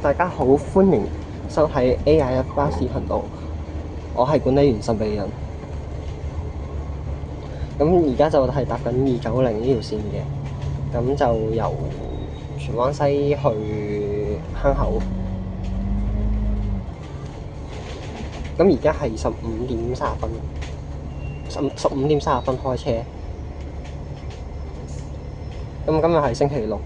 大家好，歡迎收睇 A21巴士頻道，我係管理員神秘人。咁而家就係搭緊290呢條線嘅，咁就由荃灣西去坑口。咁而家係15點30分，15點30分開車。咁今日係星期六。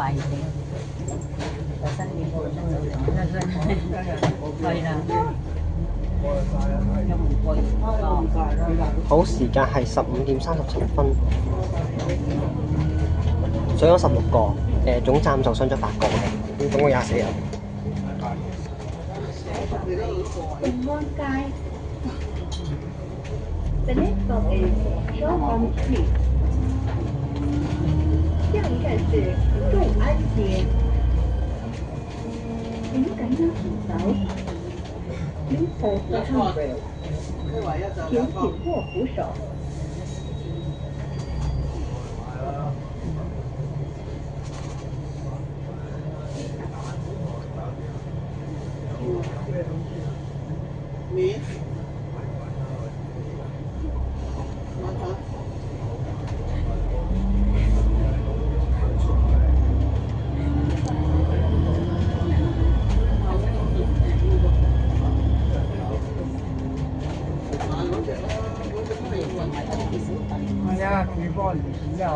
快啲，個新年過新年係啦，有冇過好，時間係15:37，上咗16個，總站就上咗8個嘅，總共24人。bình an街，The next stop is Shawham Street。下一站是众安街。請緊握扶手。Please hold the handrail。請緊握扶手。你？係啊，佢幫人錢啊！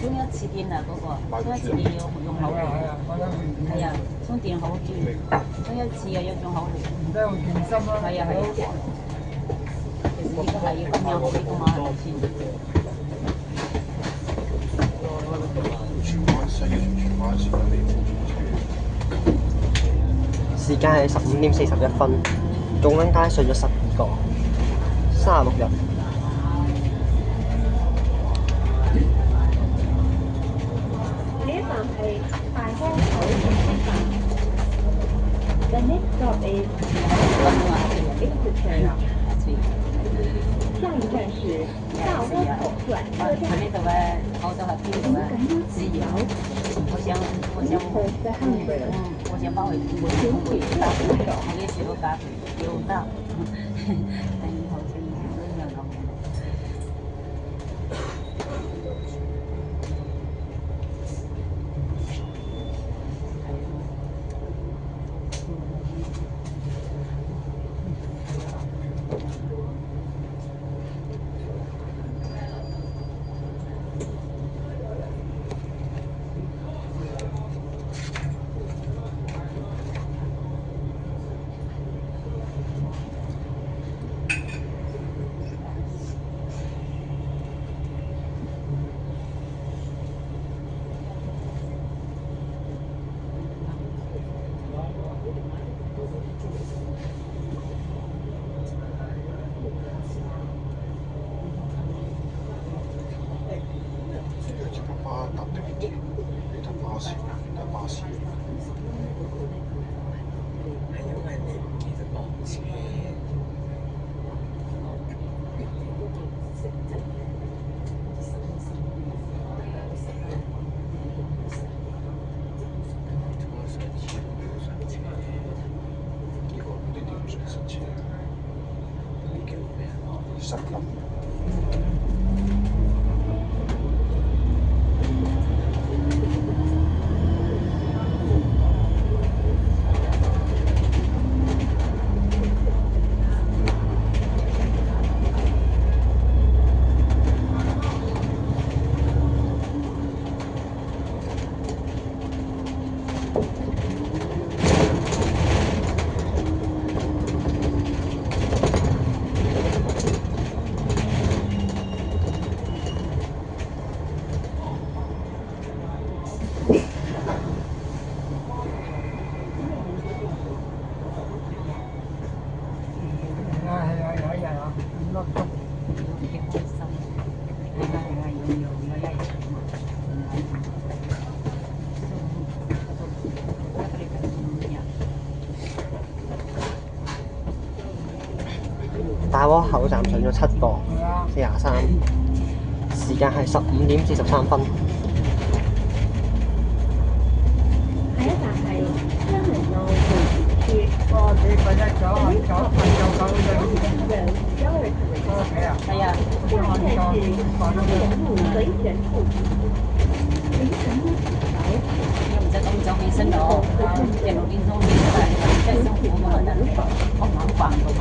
充一次電啊嗰個，充一次電要用口嚟，係啊，充電好轉，充一次又要用口嚟，唔得用電芯啦。係啊係啊，其實呢個係要咁樣好啲噶嘛，先。時間係15:41，眾安街上咗12個，36人。呢一站係大坑口重點站。The next stop is Exeter。下一站是大窩口轉車佢站。呢度咧，澳洲係邊度咧？自由。我想我想幫佢換搭，我幾時都搭，要搭。等好似呢樣咁。係因為你唔記得落車。失感。大窩口站上咗7個43，時間係15:43。下一站係香園路回旋處。你瞓一早瞓到9點。係啊，下一站是香園路回旋處。請緊一條又唔使咁早起身咯，6點鐘起身，真係辛苦㗎嘛，真係好麻煩㗎嘛。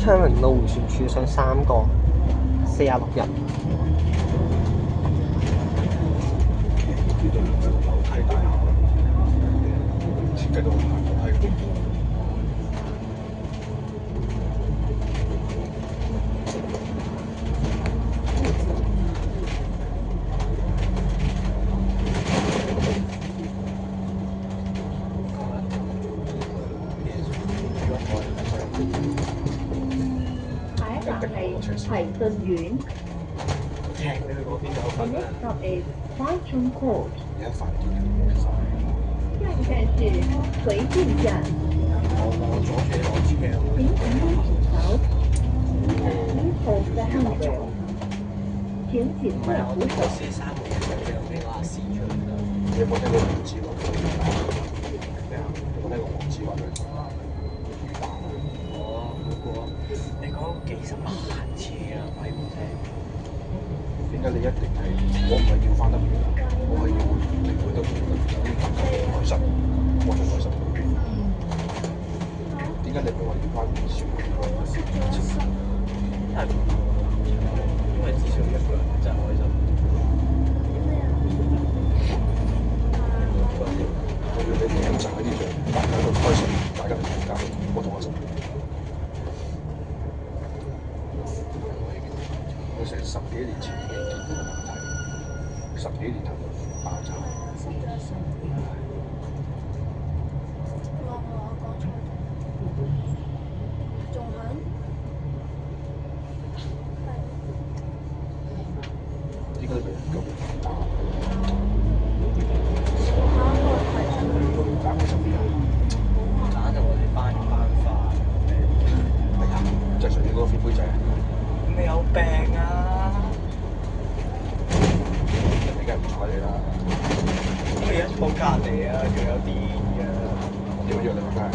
昌榮路回旋處上3個46人。呢度有樓梯大廈，設計到行樓梯。下一站係培訓苑。聽你去嗰邊就有份 The 啦。 next stop is Huachuan Court。而家飯店下一站是回旋站，我左車攞車，請緊一條Please hold the handrail。請緊握扶手。你有冇聽過黃子華？咩啊？有冇聽過黃子華嘅？你講幾十萬次啊，鬼唔聽。點解你一定係？我唔係要翻得遠，我係要你會得遠得開心，我仲開心。點解你唔係話要翻少啲？因為至少一個人真係開心。我要你哋咁賺啲獎，大家都開心，大家都大家我同開心。我成10幾年前已經見到個問題，10幾年後就爆炸。應該俾人咁打。打我身邊人，打到我哋班花。哎呀，就係上次嗰個飛杯仔，你有病啊！人哋梗係唔睬你啦。你一坐隔離啊，仲有電㗎。點樣約你翻街？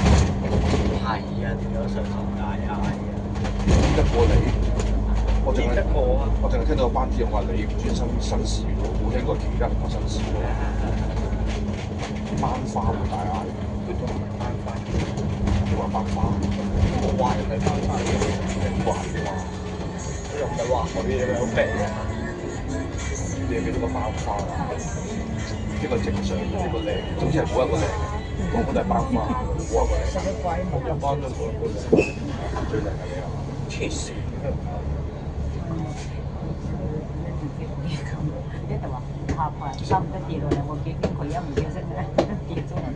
係啊，仲有上堂大嗌啊！得過你，我淨係得我啊！我淨係聽到班啲人話你唔專心新事員，冇聽過其他人講新事喎。班花會大嗌，佢都唔係班花，你話班花？我話人哋班花，你話你話，佢又唔係話佢有病啊！你有幾多個班花啊？一個正常，一個靚，總之係冇一個靚。個個都係班花，我覺得一班都冇一個最靚係你啊！黐線！一就話下排差唔多跌落嚟，我見佢一唔叫聲咧，跌咗落嚟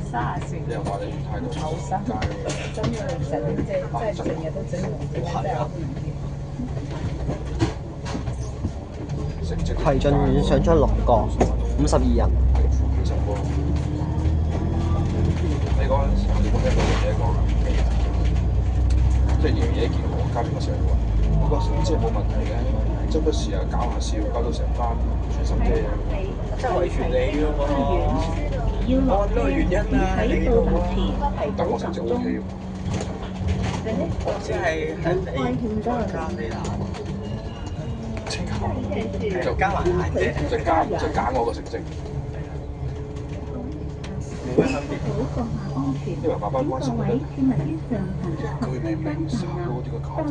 ，30歲。你又話你態度後生，真係成日即係成日都整黃色，真係成績葵俊上咗6個，52人。其實喎，你嗰陣時你冇聽過爺爺講啊？即係爺爺見我加邊個成日話，我個成績冇問題嘅，周不時啊搞下笑，搞到成班全心啫。真係遺傳你嘅喎，我呢個原因啊，你呢度但我成績 O K 喎。即係喺你再加你難，就加埋難啫，就揀我個成績，冇乜分別。因為爸爸關心我咧，佢明明考嗰啲個考試，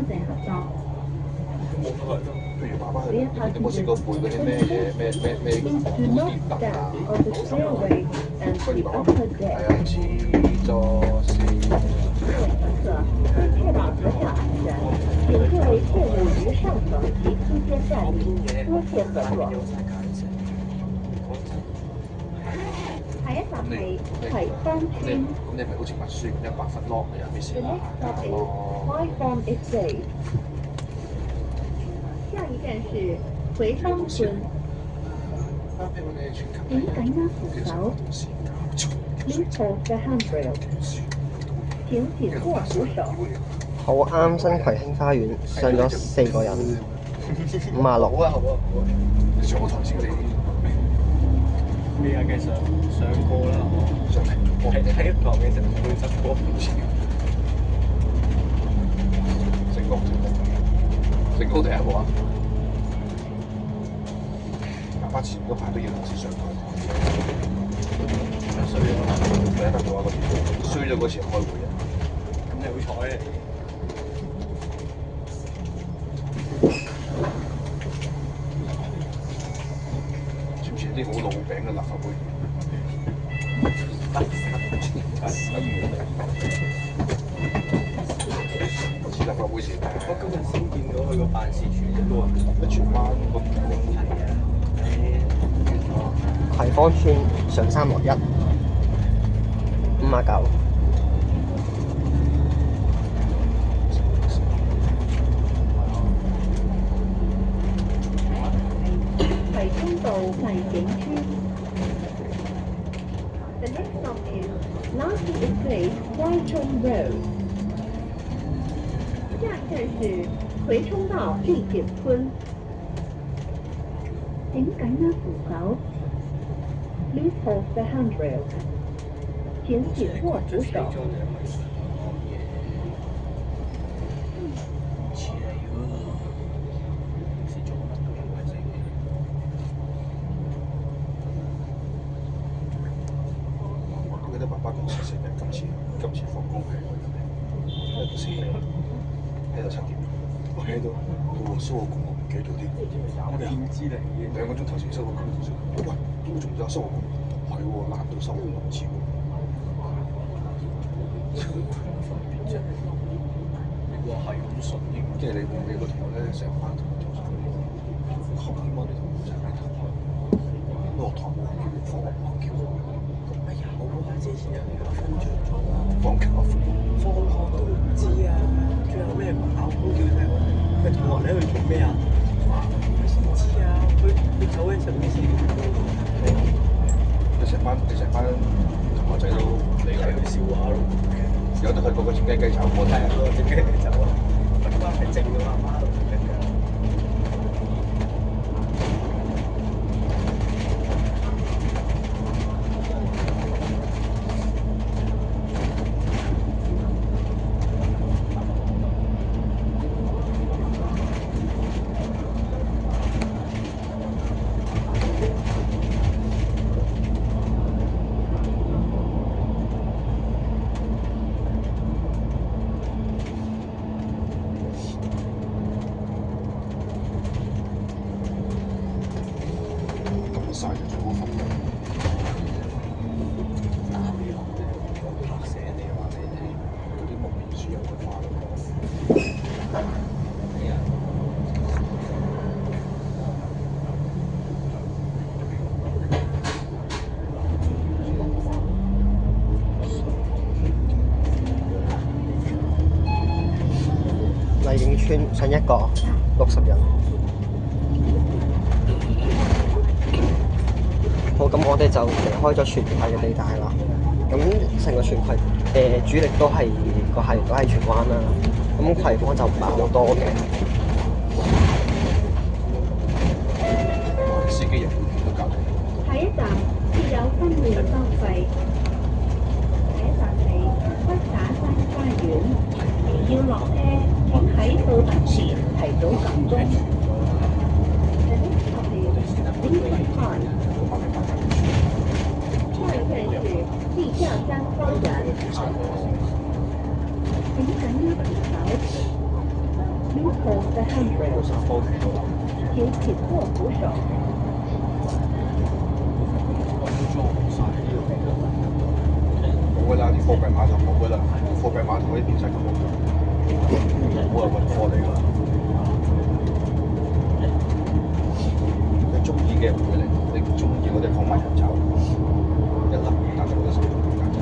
冇乜係咯。譬如爸爸你冇試過背嗰啲咩嘢咩古典特啊，跟住爸爸係啊，G 座4。确保合法安全，请各位切勿于上层及期间站立，多谢合作。下一站係葵芳村。咁你咪好似默書咁100分咯，你有咩事 The 啊 next stop is High Farm Estate。下一站是葵芳村。請緊握扶手。Please hold the handrail。請緊握扶手。好啱新葵興花園上咗4個人，56。好啊好啊好啊！你上我台先，你日嘅上課啦，喺堂嘅時候會執波成功第一個啊！爸爸前嗰排都要老師上台，衰咗，第一得嘅話嗰次衰咗嗰次開會啊！咁你好彩啊！似唔似啲好老餅嘅立法會？似立法會前我今日先見到佢個辦事處啫喎，一荃灣個葵芳村上3落1，59。葵涌道麗景村。The next stop is Lucky Estate Whitehall Road。下一站是葵涌道麗景村。請緊握扶手。Please hold the handrail。請緊握扶手。我記得爸爸嗰時成日今次放工係喺度喺度7點，我喺度我收個工我唔記得咗添，我哋點知嚟嘅2個鐘頭前收個工，喂，我仲有收個工，係喎，難到收唔切喎。你話係咁順應，即係你個同學咧，成班同學做晒，後邊嗰啲同學就係落堂冇叫佢放學冇叫佢，哎呀好啊！之前有啲瞓着咗，放假放學都唔知啊，最後咩考公叫咩？佢同學你喺度做咩啊？唔知啊，佢走嗰陣時咩事？你成班同學仔都嚟睇佢笑話咯。有得去嗰個靜雞雞炒鍋睇啊！靜雞雞走啊！揾翻係正嘅媽媽咯，跟住。晒就最好瞓。村上一個60人。好，咁我哋就離開咗荃葵嘅地帶啦。咁成個荃葵主力都係個係都係荃灣啦。咁葵芳就唔係好多嘅。司機入到隔離。下一站設有分面收費。下一站係北打山花園，要落車請喺到達前提早撳鐘。下一站是地下山花園，請緊握扶手。Please hold the handrail，請緊握扶手。冇㗎啦，啲貨櫃碼頭冇㗎啦，貨櫃碼頭嗰啲變晒咁冇㗎，冇係運貨嚟㗎。你中意嘅唔會嚟，你唔中意嗰啲放埋人走，一粒打咗好多手間仔。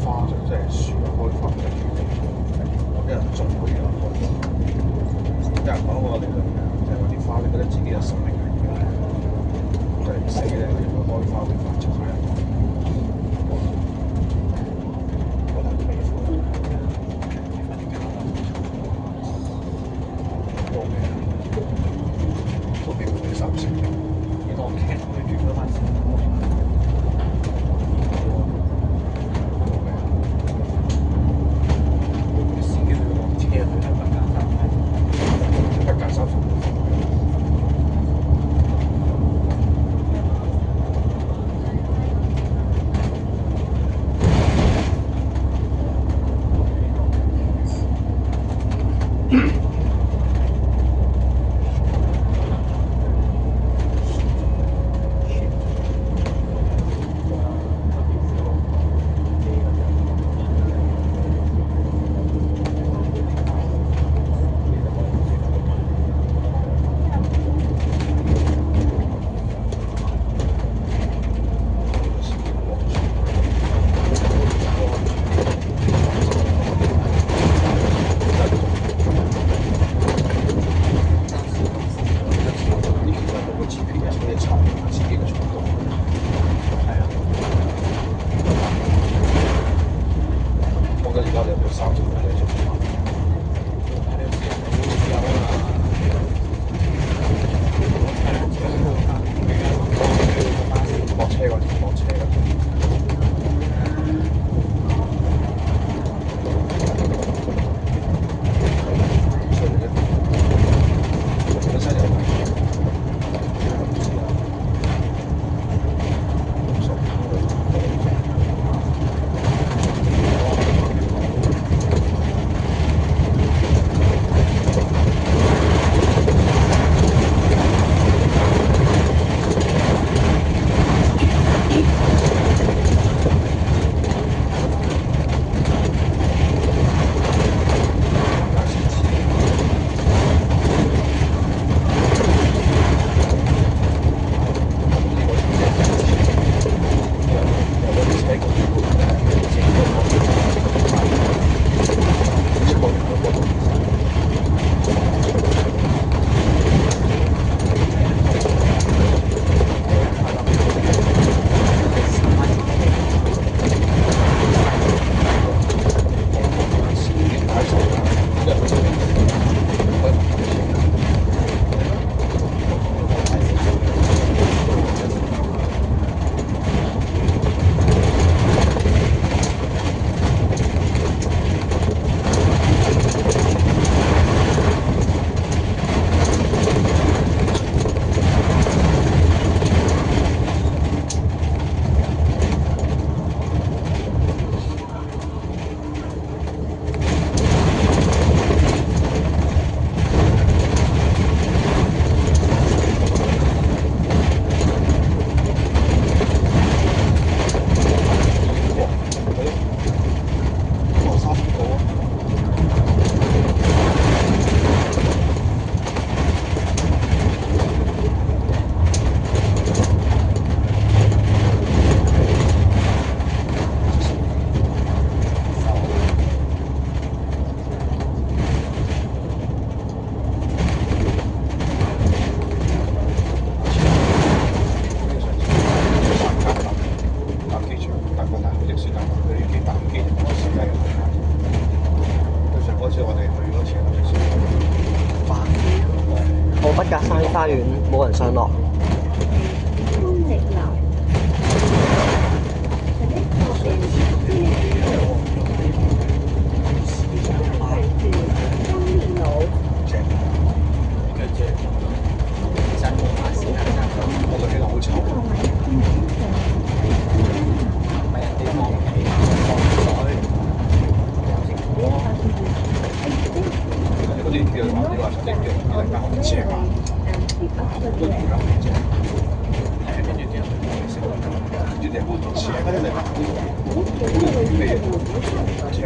花就真係樹開花唔得幾多，有啲人種嗰啲又開花。有人講過個理論嘅，就係話啲花咧覺得自己有生命喺度，就係唔死咧，佢會開花會發出嚟。我睇美花，多嘅，都幾會收成嘅。呢個劇會轉咗翻先。人上落。康力樓。The next stop is Phoenix Hill. 康力樓。我覺得呢個好臭。嗰啲叫話你話出嚟叫而家好正啊，都而家好正。係跟住啲人食，啲人好正，跟住你話咩正？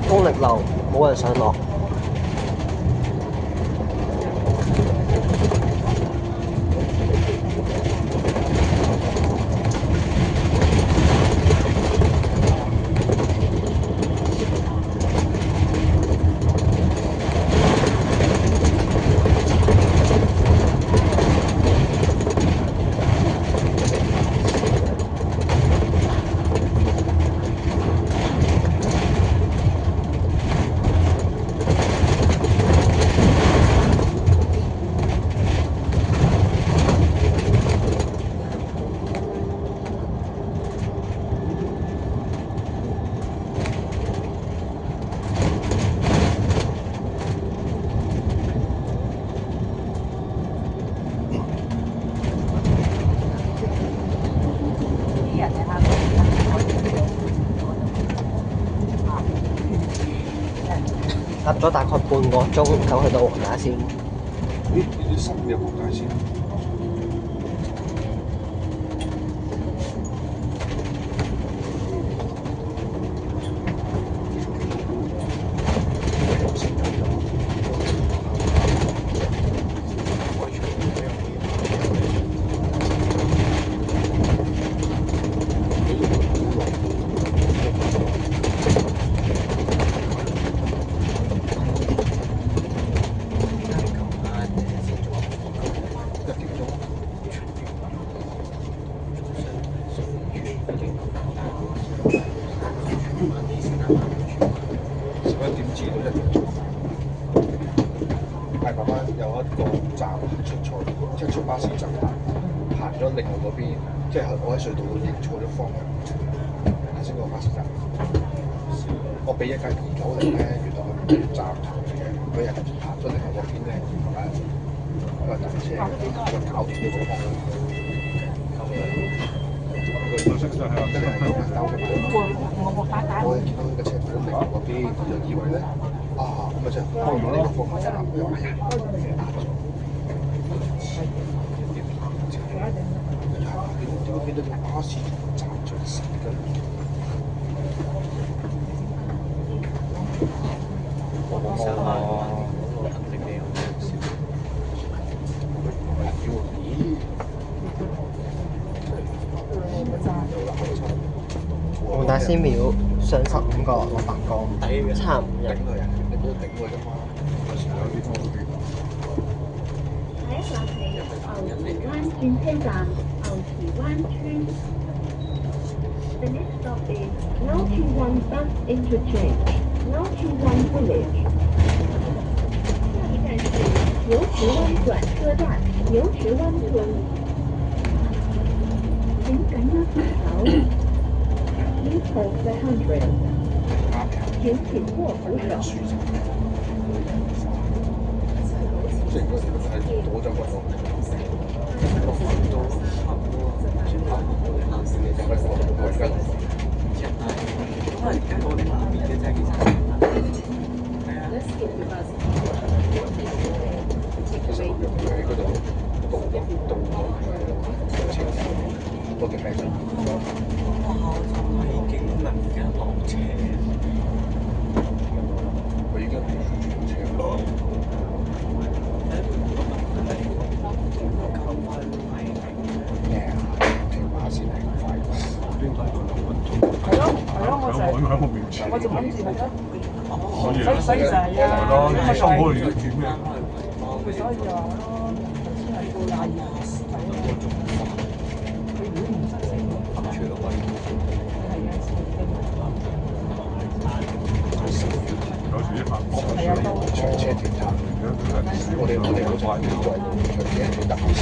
康力樓冇人上落。搭咗大概半個鐘就去到黃大仙。咦？呢啲新嘅黃大仙。係爸爸有一個站出錯，即係出巴士站行咗另外嗰邊，即係我喺隧道度認錯咗方向，頭先個巴士站。我俾一架移咗嚟咧，原來佢唔係站頭嚟嘅，佢係行咗另外嗰邊咧，係咪？個等車佢搞掂咗個方向。佢真係有人兜嘅嘛？我見到佢嘅車喺另外嗰邊，佢就以為咧。咁咪就開咗呢個方向啦，佢話係啊，打咗。點解見到個巴士站出事嘅？黃大仙廟上15個落白江，差唔多。都頂佢㗎嘛，有時有啲方便。下一站係牛池灣轉車站，牛池灣村。The next stop is Ngao Chu Wan Bus Interchange, Ngao Chu Wan Village. 下一站是牛池灣轉車站，牛池灣村。請緊握扶手。Please hold the handrail. 請緊握扶手。即係嗰時係攞咗個落嚟。落翻到差唔多啊，算快。有咩我而家可能而家我哋南面嘅啫，其實係啊。其實佢喺嗰度導程嗰叫咩啫？哇！真係勁能嘅落車，佢已經係轉車咯。咩啊？條馬線係快係咯，我就係喺我面前，我就諗住係咯，所以就係啊，係咯，你收開要轉咩？所以就話咯，頭先係到22有時啲行係啊，都長車短塔。我哋嗰陣叫做長車短塔線。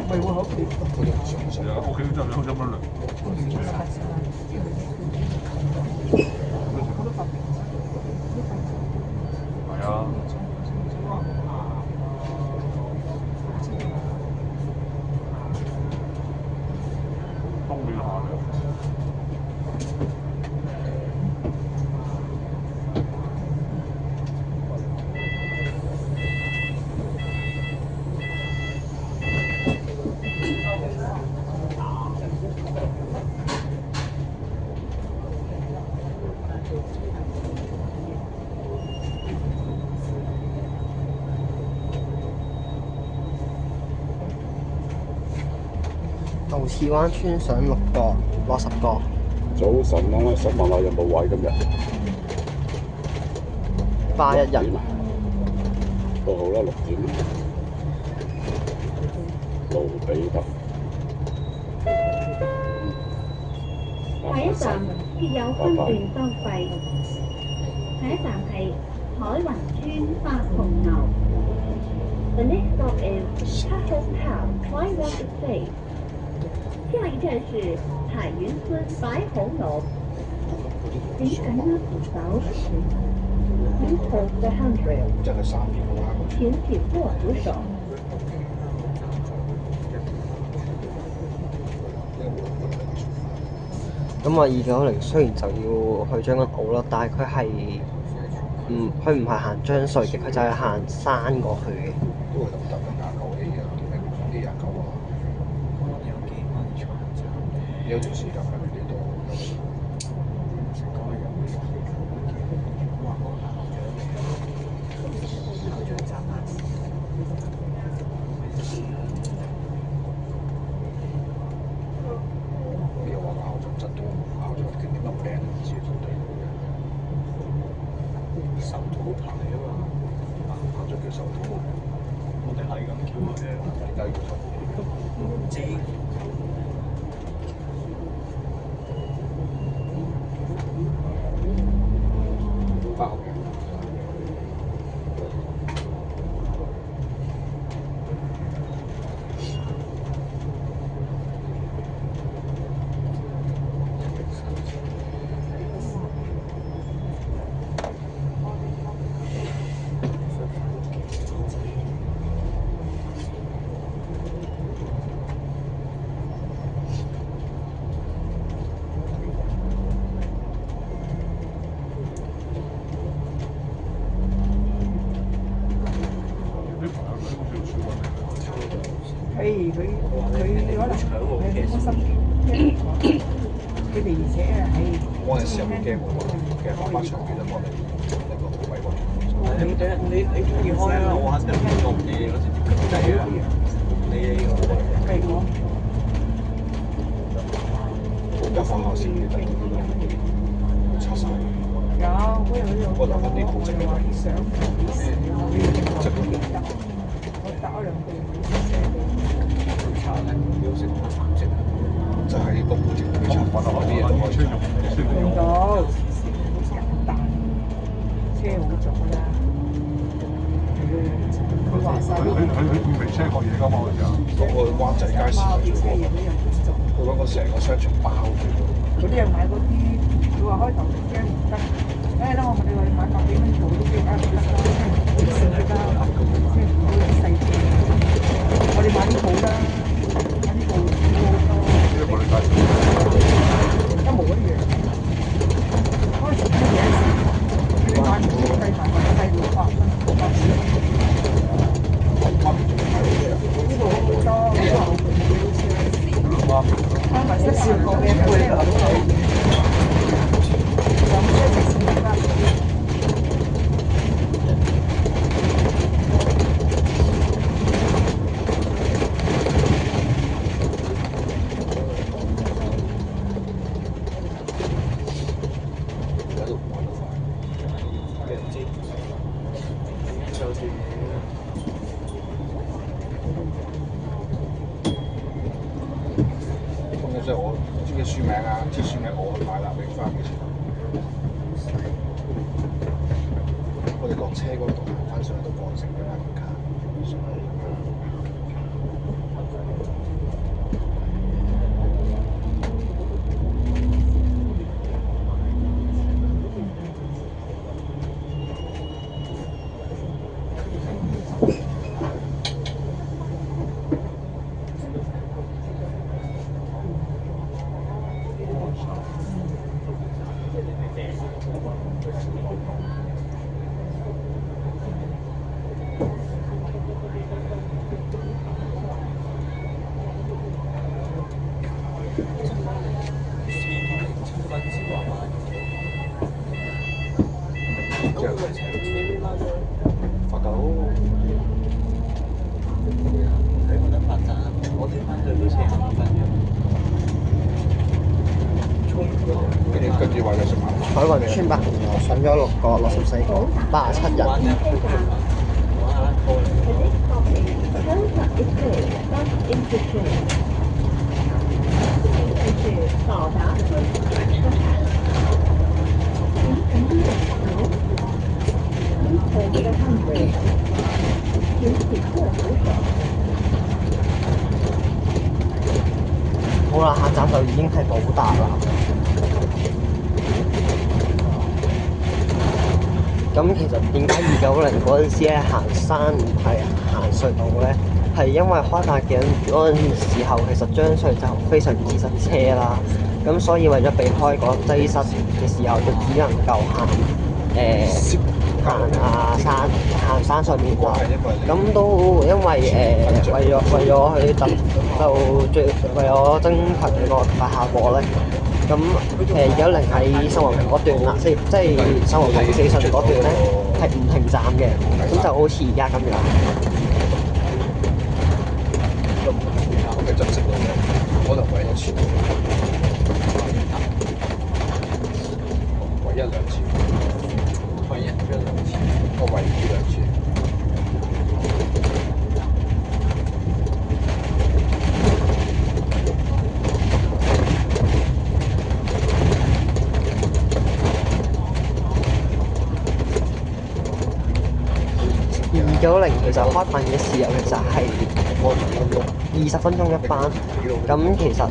咪會好啲。屋企真係好飲得涼。係啊。冬暖夏涼。牛池灣村上6個，落10個。早晨啦，想問下有冇位今日？8一日。都好啦，6點。路比特。下一站設有分段收費。下一站係海雲村發紅牛。The next stop is Chapel Town, Taiwan Estate. 下一站是海雲村白紅樓。Please do not cross. Please hold the handrail. 即係3邊嘅話，請緊握扶手。咁啊，290雖然就要去將軍澳啦，但係佢係佢唔係行張隧嘅，佢就係行山過去嘅。都係咁得嘅29A啊，A29啊，有條時間喺呢度。你又話考咗質都考咗點乜病唔知手套牌啊嘛，考咗叫手套，我哋係咁叫嘅啫。點解要手套？唔知。包嘅。佢哋而且係我嗰陣時有部機冇啊，其實爸爸長期都幫你呢個好委屈。你中意開啊？我肯定做嘢嗰時點計啊？你計我而家放學先記得拆晒。有嗰我留翻啲好正嘅話啲相幾時啊？我都記得，我打咗2句查緊秒色顏色，就係個條條查翻嗰啲嘢都可以查。用到，好簡單，車好咗啦。佢話晒啲佢未 check 過嘢㗎嘛嗰時候。嗰個灣仔街市係最多，佢嗰個成個商場包住。嗰啲人買嗰啲，佢話開頭驚唔得，誒啦我問你話買100幾蚊做都叫唔得啦，好少㗎，即係唔好啲細嘢。我哋買啲好啦，買啲布好多。呢個你介紹。一模一樣。開始啲嘢時，你買唔知計埋或者計600蚊、600蚊。呢度好多，開埋一少個嘅配合。上車直線得啦。即係我知嘅書名啊，啲書名我去買啦，俾翻幾錢？我哋落車嗰度行翻上去到港城嘅啦，而家。發狗，你覺得發展，我哋翻去都成5分鐘。跟住話有食晚飯。海雲村白紅樓上咗6個64個87人。玩下拖嚟。到達車站。好啦，下站就已經係寶達啦。咁其實點解290嗰陣時咧行山唔係行隧道咧？係因為開發嘅嗰陣時候，其實將隧就非常之塞車啦。咁所以為咗避開嗰擠塞嘅時候，就只能夠行山上面啦。咁都因為為咗去為咗增強呢個快效果咧，咁210喺新皇屏嗰段啦，即係新皇屏4順嗰段咧係唔停站嘅，咁就好似而家咁樣。我嘅珍惜到可能為1次，為1、2次，唯一1、2次，我為2、2次。290其實開辦嘅時候其實係20分鐘一班，咁其實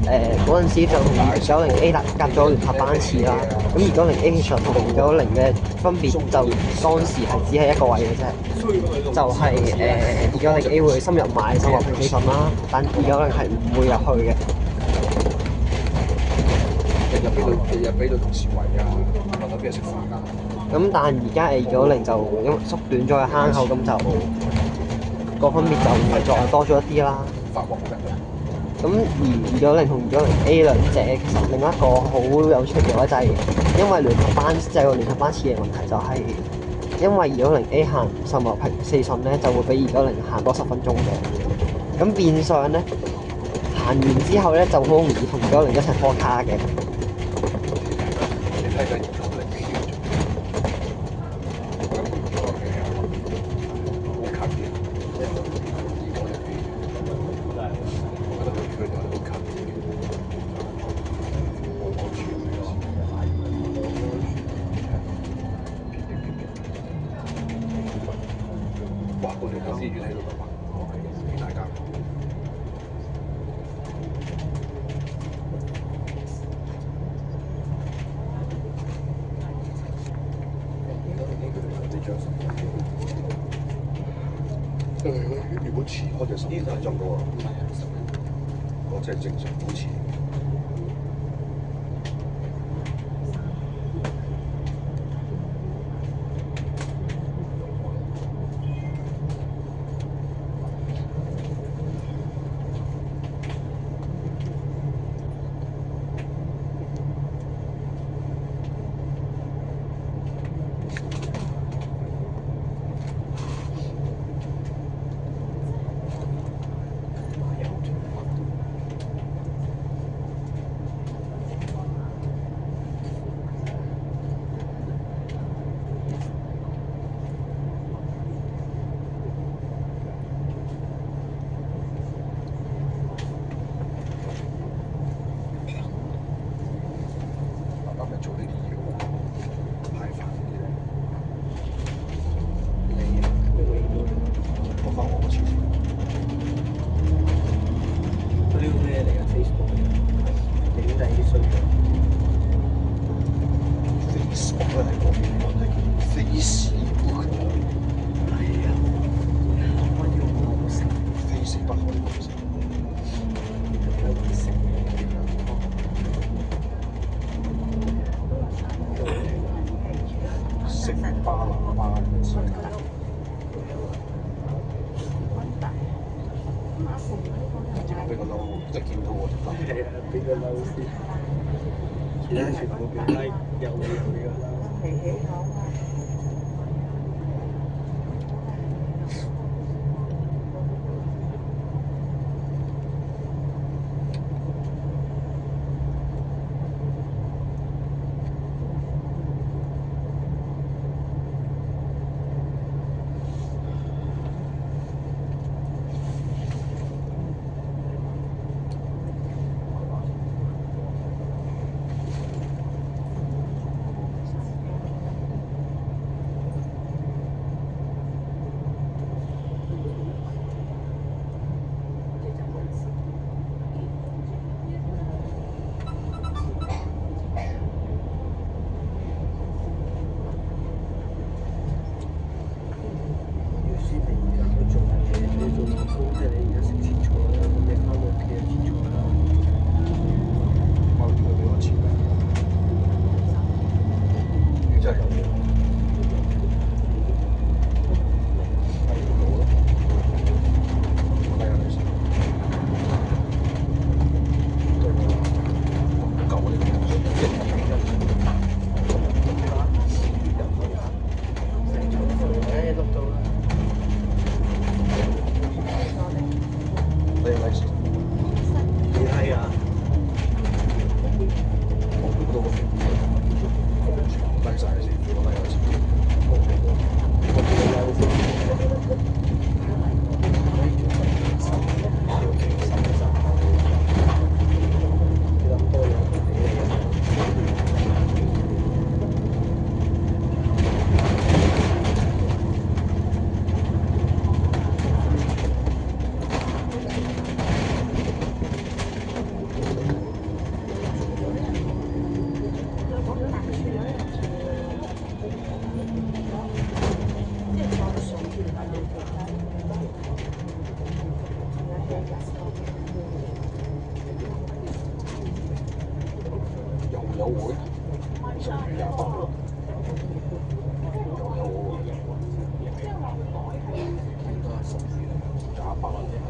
嗰陣時就同290A 夾咗聯合班次啦。咁290A 其實同290嘅分別就當時係只係一個位嘅啫，就係290A 會深入買新皇屏4順啦，但290係唔會入去嘅。日日俾到同事圍啊，問到邊日食飯啊。咁但係而家290就因為縮短咗個坑口，咁就個分別就再多咗一啲啦。發黃嘅。咁而290同290A 兩者其實另一個好有趣嘅話就係因為聯合班聯合班次嘅問題，就係因為290A 行秀茂坪4順咧，就會比290行多10分鐘嘅。咁變相咧行完之後咧就好容易同290一齊拖卡嘅。你睇緊290A哇！我哋頭先遠喺度咁啊，俾大家。如果遲開就12分鐘嘅喎，我真係正常好遲。做呢啲嘢喎，排飯嗰啲咧，攞翻我個錢先。嗰啲咩嚟㗎 ？Facebook 影低啲衰嘢。Facebook 咧係嗰邊揾係叫 Facebook。係啊，我要我食 Facebook 可以食。食巴拿巴之類。俾個嬲，即係見到我就嬲。係啊，俾個嬲先。其他全部俾 like 有你佢㗎啦。有會10月28號有會，應該係10月28或者係。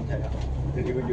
睇下，你個樣。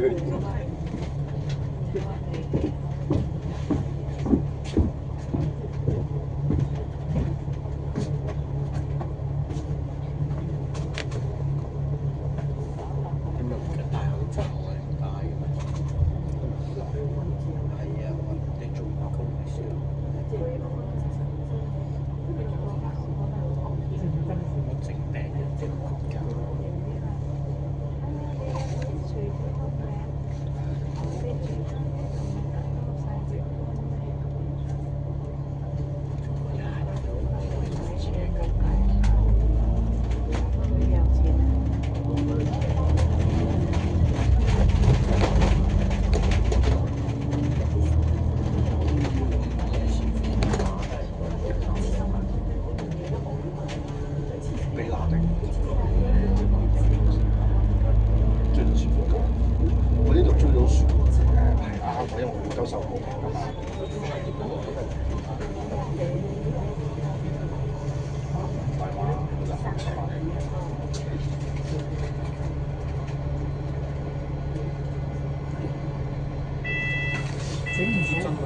整唔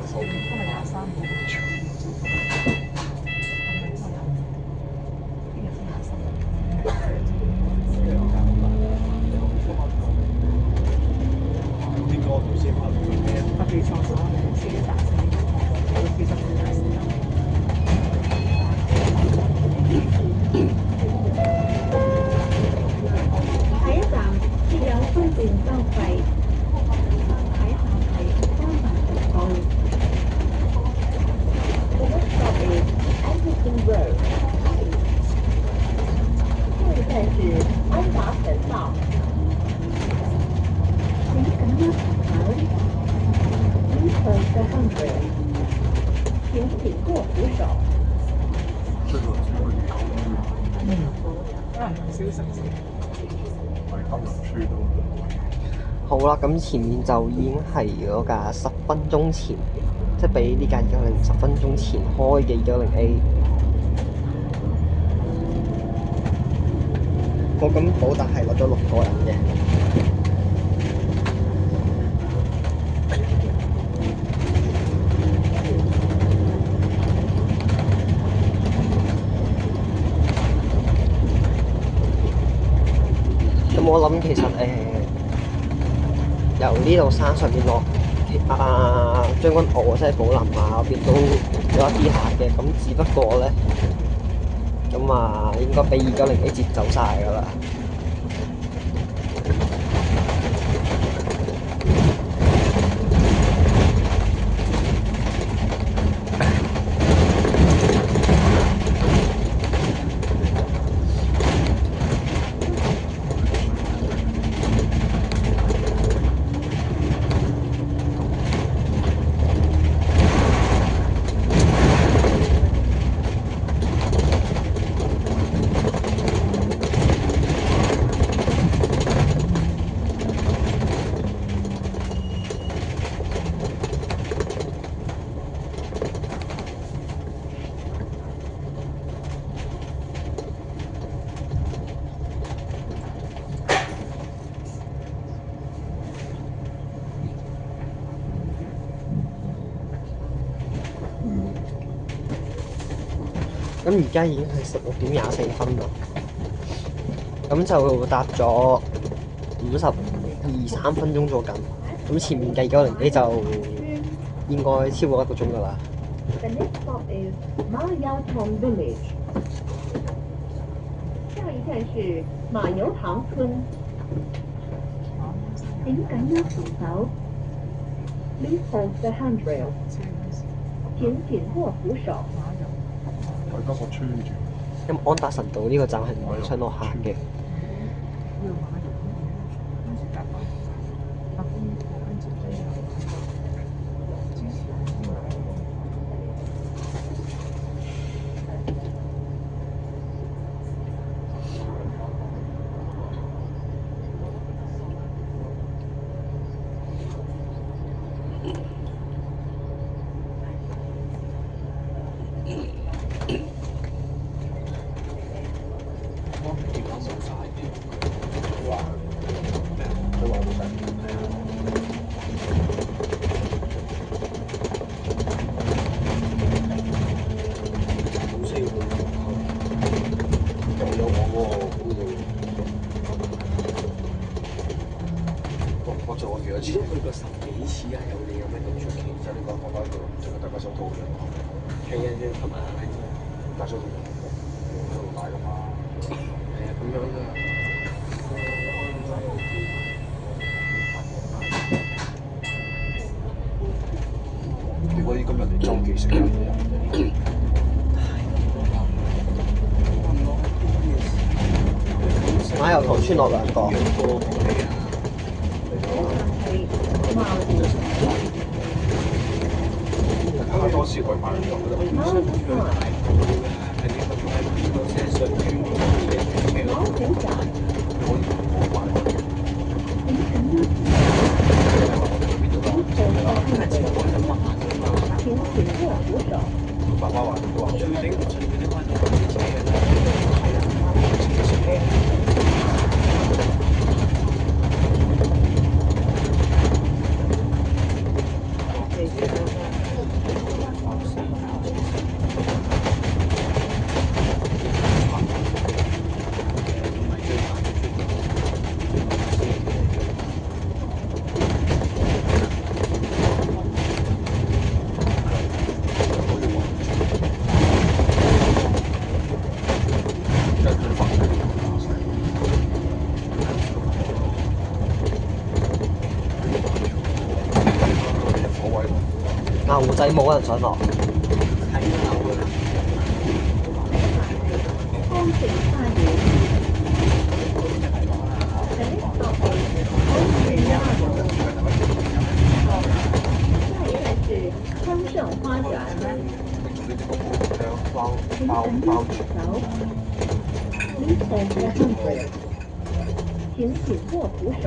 好，都係23號。啲歌頭先拍到咩啊？特別錯咗，自己打死，我其實唔打死。下一站設有分段收費，下一站係三文魚澳。The next stop is Anderson Road。现在是安达臣道。请赶紧扶Please hold the handrail。请紧握扶手。這個只可以9秒，可能小心先。係黑人區都。好啦，咁前面就已經係嗰架10分鐘前，即係比呢架210 10分鐘前開嘅210A。我咁寶達係落咗6個人嘅。咁我諗其實由呢度山上邊落將軍澳即係寶林嗰邊都有一啲客嘅，咁只不過咧應該俾210A截走晒㗎啦。咁而家已經係16點24分啦，咁就搭咗52、3分鐘左近，咁前面嘅210A就應該超過1個鐘㗎啦。The next stop is Mayaotong Village。下一站是馬油塘村。請緊握扶手。Please hold the handrail。請緊握扶手。大家個穿住。咁安達臣道呢個站係唔會出落客嘅。過幾多次？去過10幾次啊，有你有咩咁出奇？就你講學翻個，仲有大家手套嘅，係啊，即係同埋大手套喺度買㗎嘛。係啊，咁樣㗎。如果今日嚟周記食人馬油糖村落兩個。太多時佢買唔到啦。爸爸話：牛仔冇人想落。康城花園，康盛花園，包住。Listen carefully，請緊握扶手。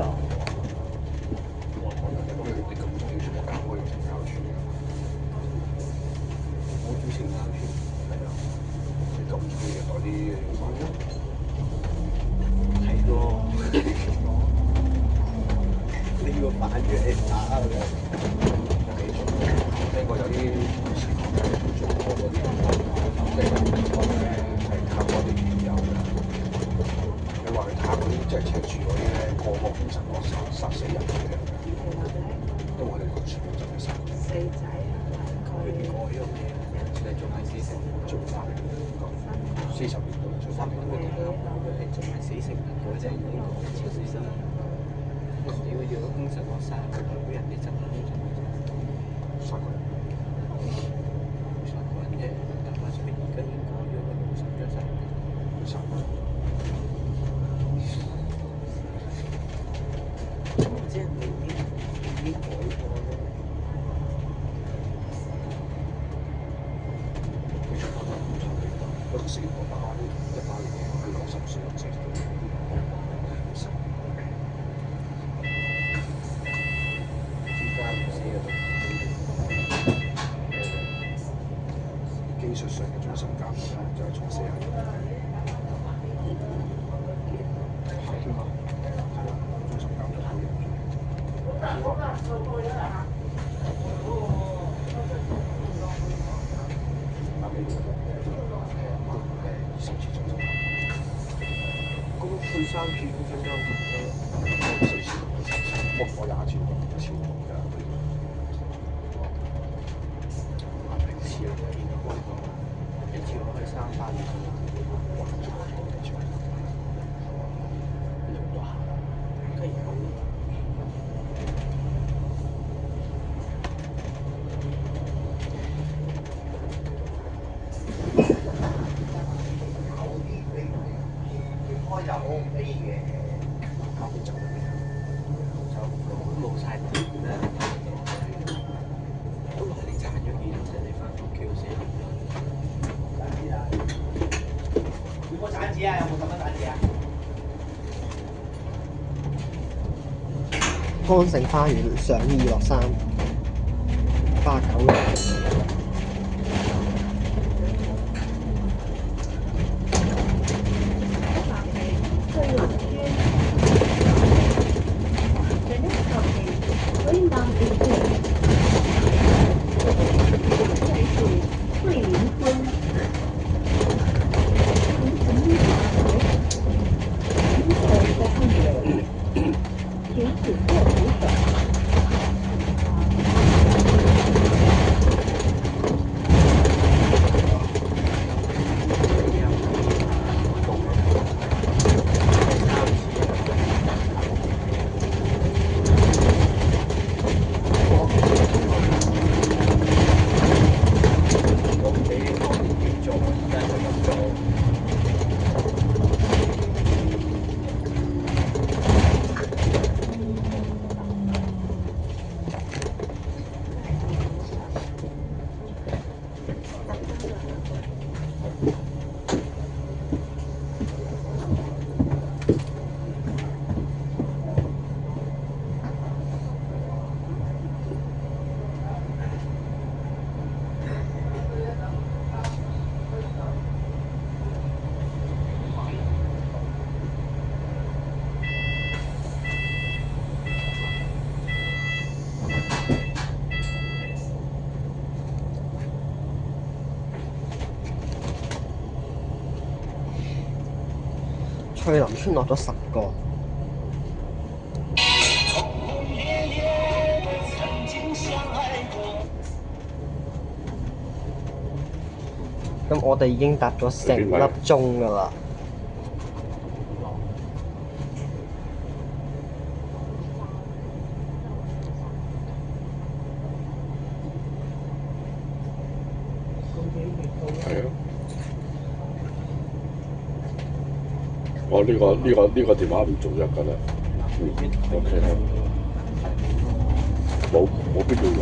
係咯，呢個反住嚟打嘅。聽過有啲事做過嗰啲，即係探嗰啲魚友嘅。你話去探嗰啲即係赤柱嗰啲咧，個個其實我殺死人咁樣嘅，因為佢哋個全部就係殺死仔啊，佢哋嗰樣嘢，即係仲係死成做法嚟嘅，40年都做法嚟嘅。仲係死成嗰隻呢個超死身，屌要空神落山，佢代表人哋真係空神落山，殺佢。殺個人嘅，但係佢而家已經改咗個路神咗晒，殺佢。即係你已經改過咧。不過死過打一班嘢，佢60歲60歲。技術上嘅終審監就係從40年。係嘛？係啦，終審監就好嚴重。20次終審監。咁判3次終審監4次，我20次，1次冇㗎。平時啊，見到開過，1次開300年，哇！仲係2次，兩多下，梗係有。冇晒電啦，都話你賺咗幾多啫？你翻屋企要4年啦。有冇散紙啊？有冇咁多散紙啊？康城花園上2落3，89路。请紧握扶手。翠林村落咗10個。咁我哋已經搭咗成粒鐘㗎啦。係啊！我呢個電話唔續約㗎啦。OK 啦，冇必要用。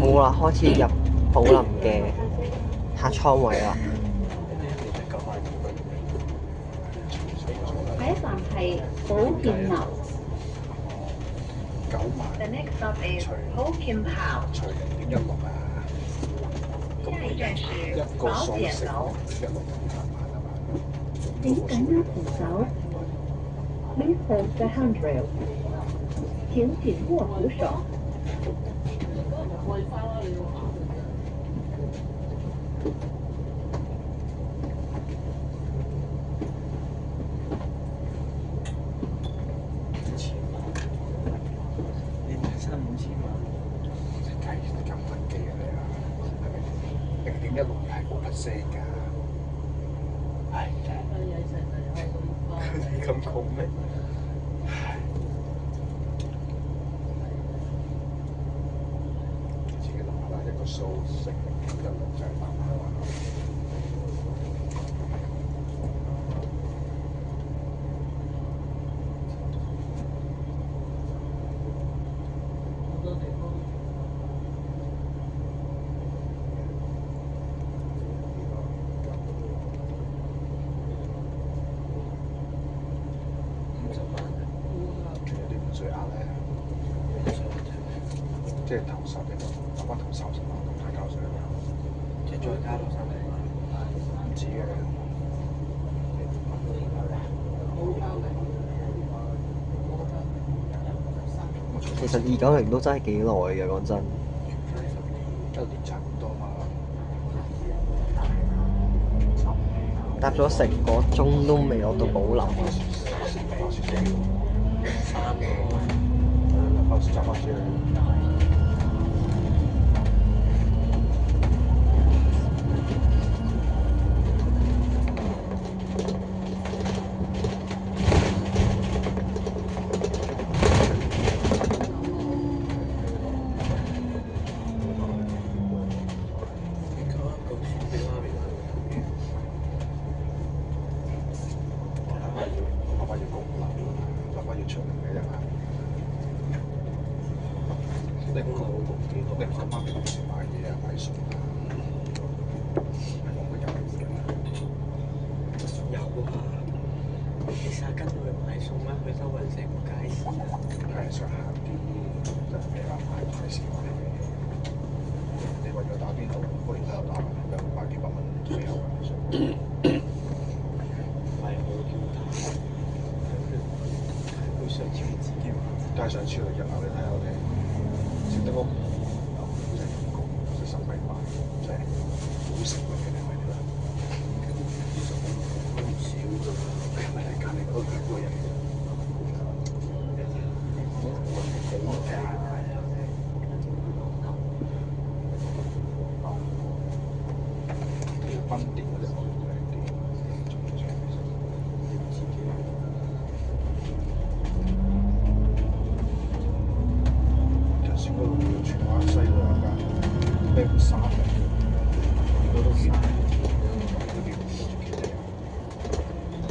好啦，開始入寶林嘅客艙位啦。下一站係寶劍樓。The next stop is 寶劍校。下一站是寶劍樓。請緊握扶手。Please hold the handrail。請緊握扶手。咁窮咩？自己諗下啦，一個數成一兩隻8萬。即係頭10嘅，啱啱頭30萬咁太交稅啦，即係再加多30萬，唔止嘅。其實290都真係幾耐嘅，講真。一年差唔多嘛。搭咗成個鐘都未落到寶林。3個。後揸翻車去。但係上次去日後你睇下我哋食得屋即係員工即係10米八，即係好食嘅你係咪點啊？其實我唔少㗎，係咪係隔離嗰2個人？賓店嗰隻好靚啲，頭先嗰度叫荃灣西嗰有間咩沙嘅，嗰度見嗰邊好似幾靚，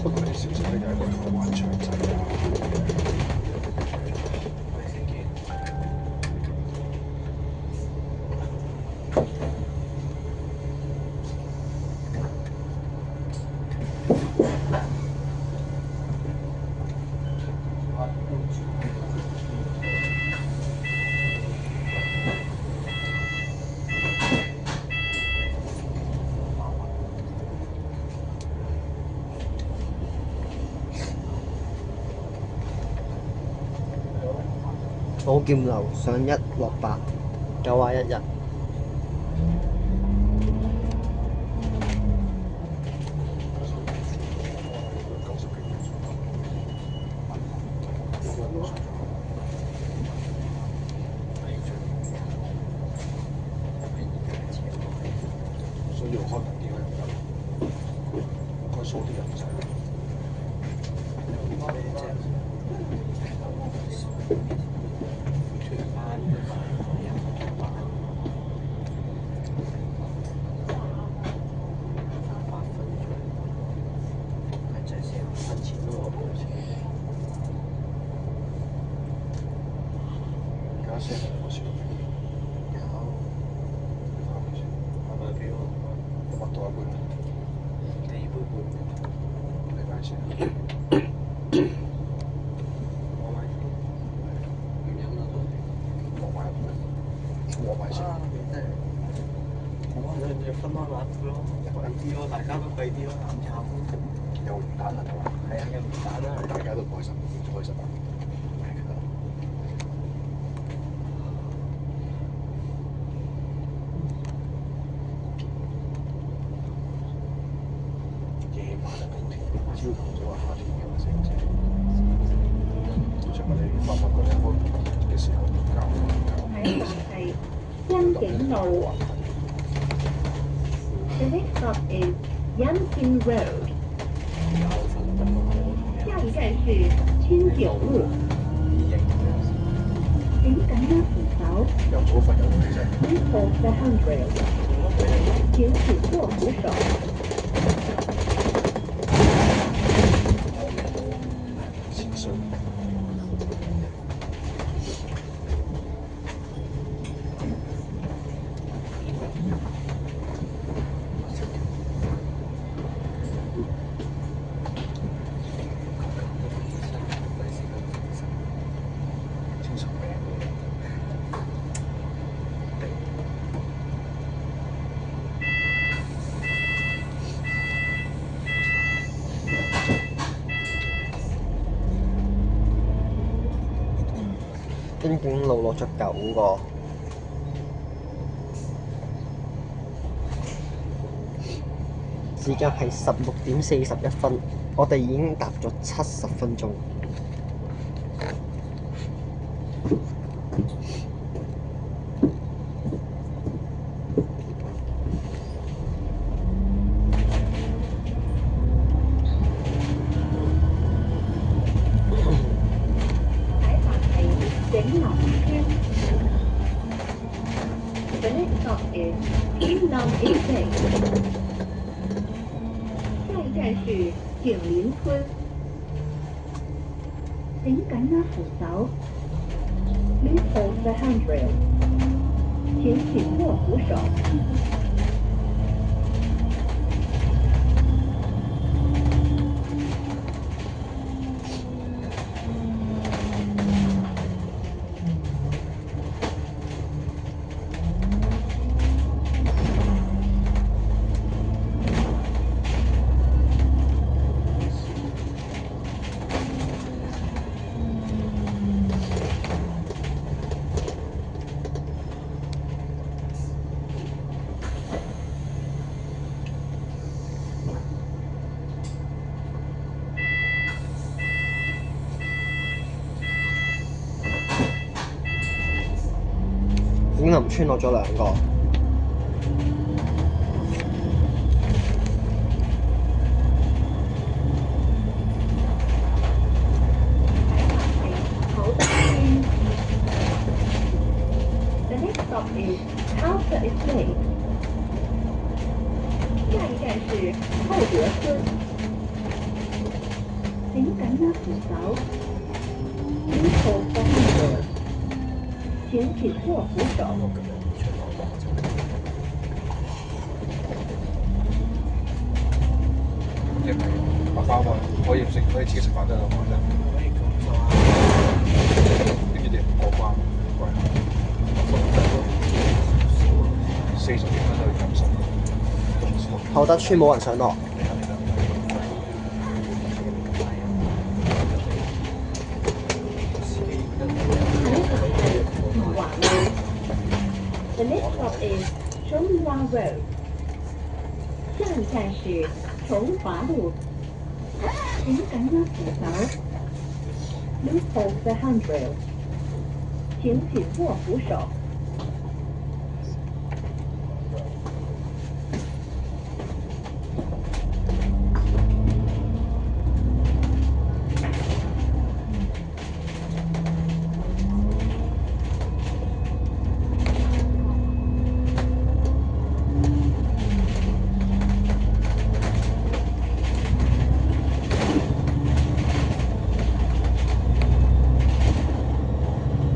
不過啲小食咧就係一個台灣腸仔啊。寶劍樓上1落8，9話1日。所以要開緊啲嘅，開數啲人仔。而家先係我笑。乜多一杯？第2杯半。你買先。我買先。唔飲啦都。我買一杯。我買先。真係。我諗住分開買杯咯，貴啲咯，大家都貴啲咯，下午有魚蛋啊嘛。係啊，有魚蛋啦，大家都開心，開心啊！朝頭早話夏天嘅話成隻，像我哋發覺嗰啲開嘅時候教。喺就係恩景路。The next stop is Yanqing Road。下一站是青九路。請緊握扶手。又早瞓又起身。Please hold the handrail。請請握扶手。恩景路落咗9個。時間係16:41，我哋已經搭咗70分鐘。stop is Kingdom Estate。下一站是景林村。請緊握扶手。Please hold the handrail。請緊握扶手。景林村落咗兩個。The next stop is House Estate。下一站是厚德村。請緊握扶手。Please hold the handrail。請緊握扶手。即係阿包啊，可以自己食飯得啦，講真。呢啲唔過關，貴。40幾蚊都要50。厚德村冇人上落。The next stop is 崇华 Road。下一站是崇华路。请緊握扶手。Please hold the handrail。請緊握扶手。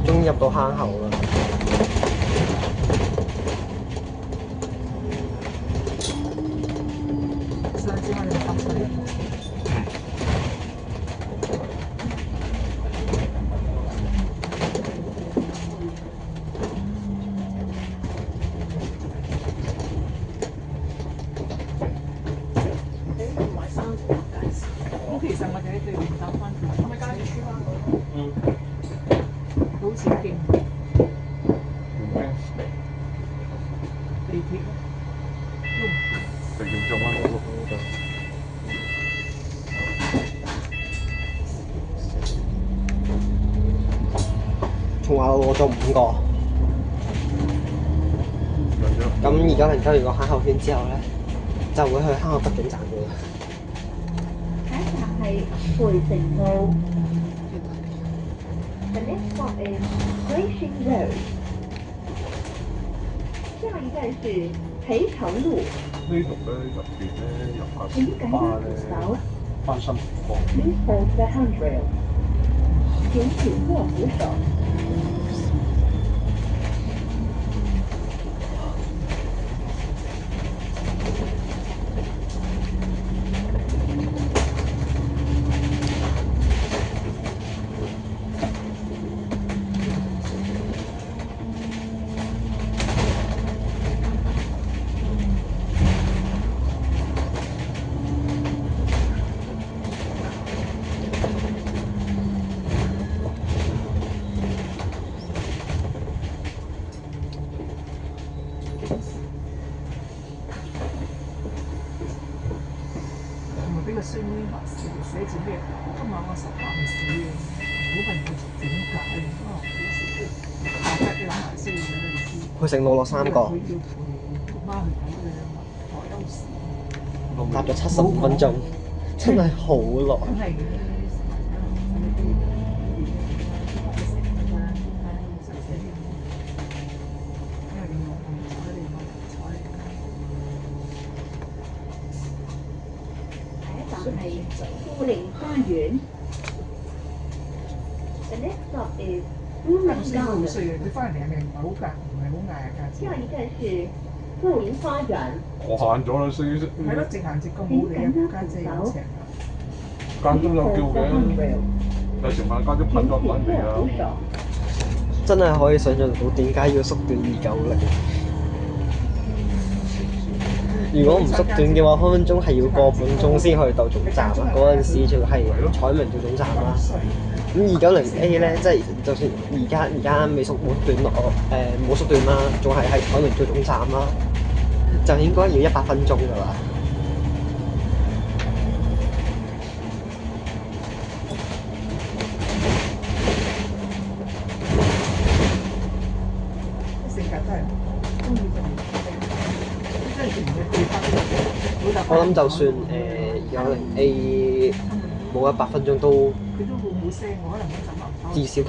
終於入到坑口啦！上次我哋搭出嚟。咁其實我哋喺對面搭翻條，係咪加啲書啊？好似勁地鐵地鐵中灣嗰度。從話攞咗5個。咁而家零鳩完個坑口圈之後咧，就會去坑口北景站嘅啦。下一站係培城路。The next stop is Gracing Road。下一站是培城路。呢度咧入邊咧入下請緊握扶手。翻新情況。Please hold the handrail。請緊握扶手。俾個孫女話寫住咩？今晚我實話唔死嘅，好問佢點解？大家諗埋先，你都知。培城路落3個。佢要陪媽去睇佢學休時。搭咗75分鐘，真係好耐。梗係嘅。係富寧花園。The next stop is 富寧咁好 Garden。歲啊！佢翻嚟係咪唔係好價，唔係好捱啊價錢？下一站是富寧花園。我限咗啦，先係咯，直行直咁好，你啊家姐有請啊！間中有叫嘅，有時問家姐噴咗品未啊？真係可以想象到點解要縮短290。如果唔縮短嘅話，分分鐘係要個半鐘先去到總站啊！嗰陣時仲係彩明到總站啦。咁290A 咧，即係就算而家未縮短落，冇縮短啦，仲係喺彩明到總站啦，就應該要100分鐘㗎啦。性格真係中意就真係唔會對白。我諗就算290A 冇100分鐘都佢都冇聲，我可能冇怎諗。至少95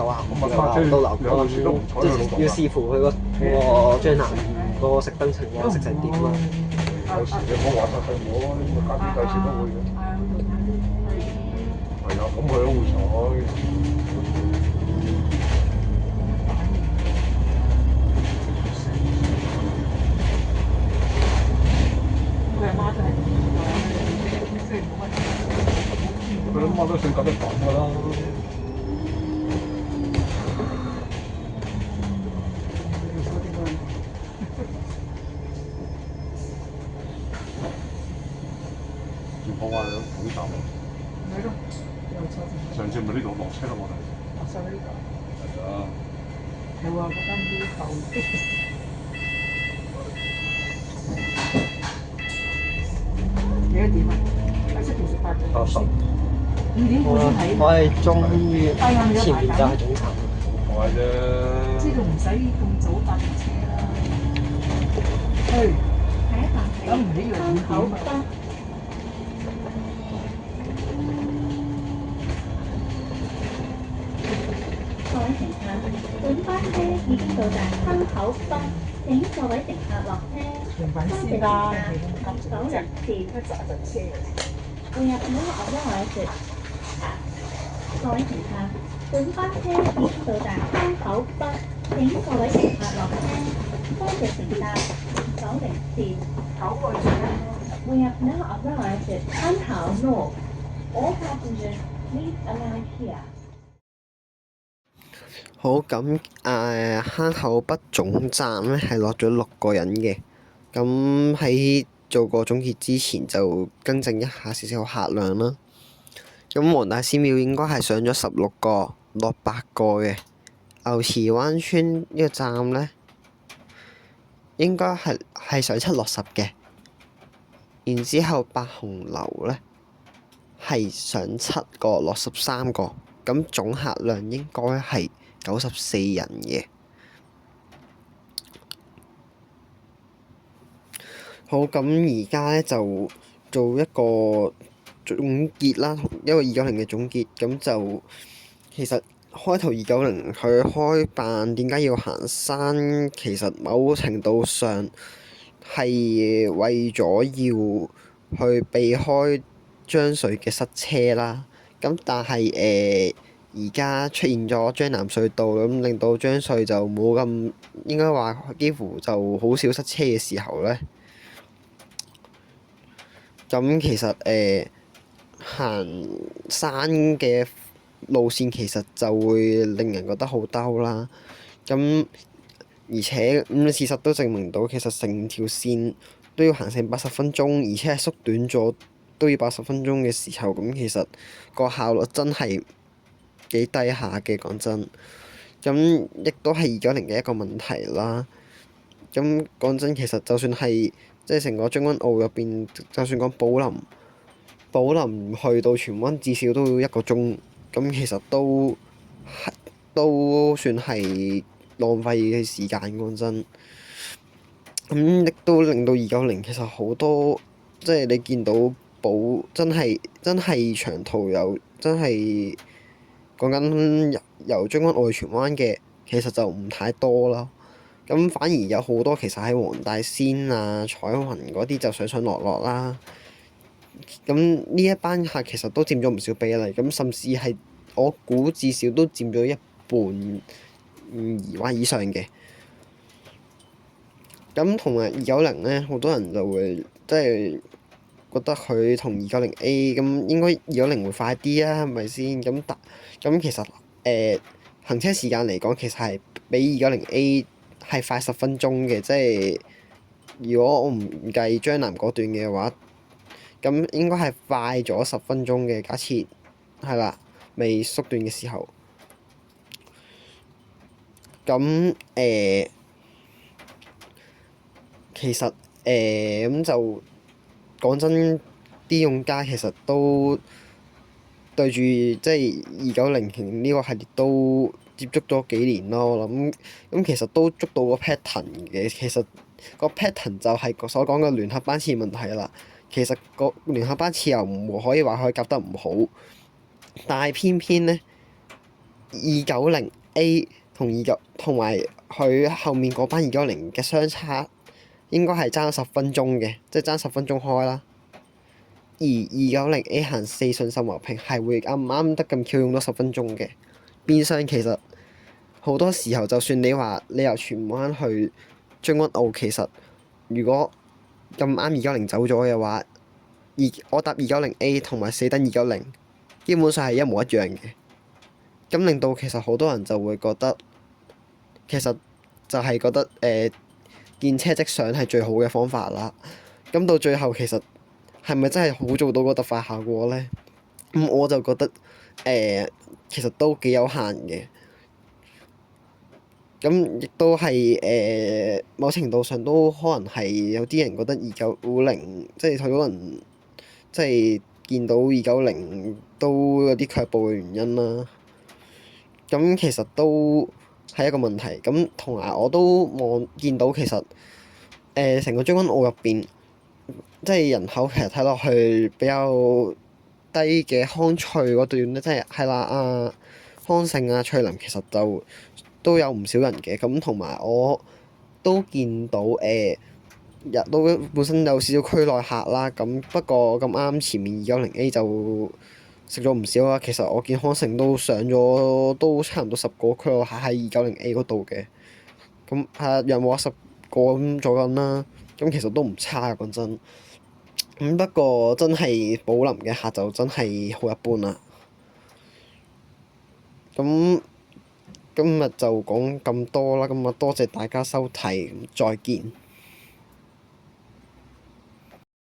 都留。我諗即係要視乎佢個張南嗰個熄燈情況熄成點啦。有時你冇話晒對我，家姐有時都會嘅。係啊，咁佢都會睬。佢阿媽真係即係冇乜。佢阿媽都性格都咁㗎啦。我話總站咯。係咯，又坐正。上次咪呢度落車咯，我哋。落晒呢度。係啊。係喎，嗰間要求。幾多點啊？喺7點18分。10。2點半先睇。我係終於前面就係總站。好快啫。知道唔使咁早搭車啦。去。下一站係等唔起嚟香口北。各位乘客，本班車已經到達香口北，請各位乘客落車。平板多謝先啦，乘客，9人次。一陣車嘅。We have no other 各位乘客，本班車已經到達香口北，請各位乘客落車。多謝乘搭904。9個人咧。We have now arrived at 香口 North. All passengers please alight here. 好咁坑口北總站咧係落咗6個人嘅，咁喺做個總結之前就更正一下少少客量啦。咁黃大仙廟應該係上咗16個，落8個嘅。牛池灣村呢個站咧，應該係上7落10嘅。然之後八紅樓咧係上7個，落13個，咁總客量應該係94人嘅。好，咁而家咧就做一個總結啦，一個290嘅總結。咁就其實開頭290佢開辦點解要行山？其實某程度上係為咗要去避開將隧嘅塞車啦。咁但係而家出現咗將南隧道，咁令到將隧就冇咁，應該話幾乎就好少塞車嘅時候咧。咁其實行山嘅路線其實就會令人覺得好兜啦。咁而且事實都證明到，其實成條線都要行成80分鐘，而且係縮短咗都要80分鐘嘅時候，咁其實個效率真係幾低下嘅，講真。咁亦都係290嘅一個問題啦。咁講真，其實就算係即係成個將軍澳入邊，就算講寶林去到荃灣，至少都要1個鐘。咁其實都算係浪費嘅時間，講真。咁亦都令到290其實好多，即係你見到真係長途真係講緊由將軍澳去荃灣嘅，其實就唔太多啦。咁反而有好多其實喺黃大仙啊、彩雲嗰啲就上上落落啦。咁呢一班客其實都佔咗唔少比例，咁甚至係我估至少都佔咗一半或以上嘅。咁同埋290咧，好多人就會即係覺得佢同290A 咁應該290會快啲啊，係咪先？咁其實行車時間嚟講，其實係比290A 係快10分鐘嘅，即係如果我唔計將南嗰段嘅話，咁應該係快咗10分鐘嘅。假設係啦，未縮短嘅時候，咁其實咁就講真，啲用家其實都對住即係290呢個系列都接觸咗幾年咯。我諗咁其實都捉到個 pattern 嘅。其實個 pattern 就係所講嘅聯合班次問題啦。其實個聯合班次又唔可以話佢夾得唔好，但係偏偏咧290A 同埋佢後面嗰班290嘅相差應該係爭10分鐘嘅，即係爭10分鐘開啦。而290A 行4順秀茂坪係會啱唔啱得咁 Q 用多10分鐘嘅。變相其實好多時候，就算你話你由荃灣去將軍澳，其實如果咁啱290走咗嘅話，我搭290A 同埋死等290基本上係一模一樣嘅。咁令到其實好多人就會覺得，其實就係覺得見車即上係最好嘅方法啦。咁到最後其實係咪真係好做到個特快效果咧？咁我就覺得其實都幾有限嘅。咁亦都係某程度上都可能係有啲人覺得290即係好多人即係見到290都有啲卻步嘅原因啦。咁其實都係一個問題。咁同埋我都見到其實成個將軍澳入邊，即係人口其實睇落去比較低嘅康翠嗰段咧，即係啦康盛啊翠林其實就都有唔少人嘅。咁同埋我都見到都本身有少少區內客啦。咁不過咁啱前面290A 就食咗唔少啦。其實我見康盛都上咗都差唔多10個區內客喺290A 嗰度嘅。咁有冇10個咁做緊啦？咁其實都唔差，講真。咁不過真係寶林嘅客就真係好一般啦。咁今日就講咁多啦。咁啊，多謝大家收睇，再見。